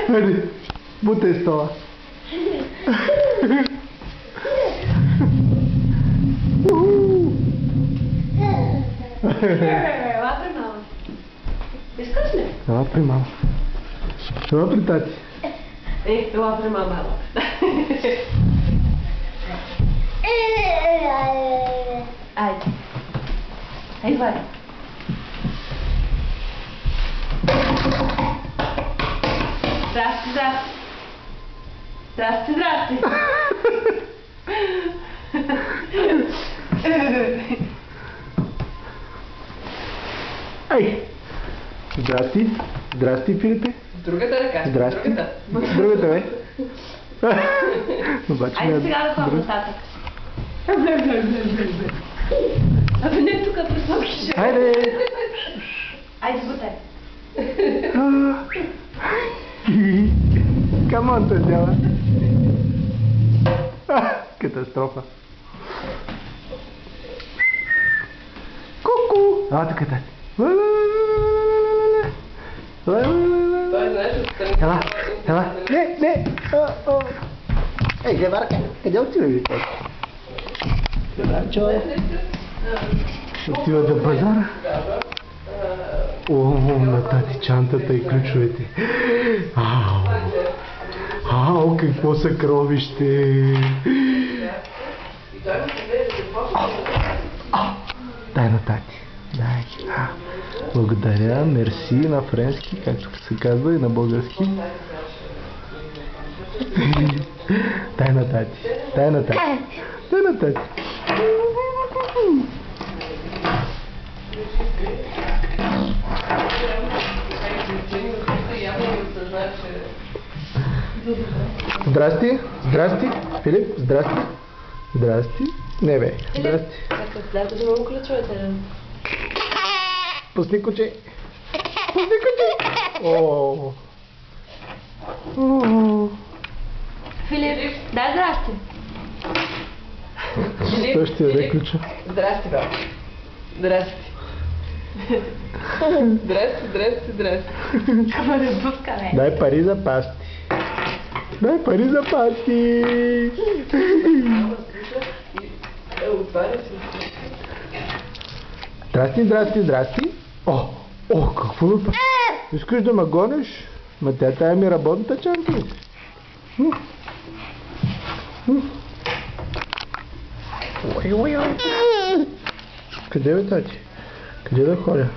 Хайде, бутай стола. Ела при мама. Искаш ли? Ела при мама. Ела при тати. Ела при мама, ела. Айде. Айде, Валя. Здрасти, здрасти. Здрасти, здрасти. Ай! Здрасти. Здрасти, Филипе. Другата ръка. Здрасти. Другата. Другата, бе. Обаче Айде сега да ходим нататък. Абе не тук през ногите. Хайде! Айде бутай. Камон, те дела. Катастрофа. Ку-ку! Така тати. Той знаеш отстрани. Ела. Не. Ей, Геварка, къде отива ви? Геварчо. Отива до пазара. О, на тати чантата и ключовете. Ау, какво съкровище! Дай на тати. Дай. Благодаря, мерси на френски, както се казва и на български. Дай на тати. Дай на тати. Дай на тати. Здрасти. Здрасти. Филип, здрасти. Здрасти. Не бе. Здрасти. Дай да вземам ключовете. Пусни куче. Пусни куче. О. Филип, дай здрасти. Той ще ти даде ключа. Здрасти, бе. Здрасти. Здрасти. Ама не пуска, бе. Дай пари за пасти. Дай пари за пасти. Отваря си. Здрасти. О, какво ме па? Искаш да ме гониш? Ма тая ми работната чанта. Ой. Къде бе, тати? Къде да ходя?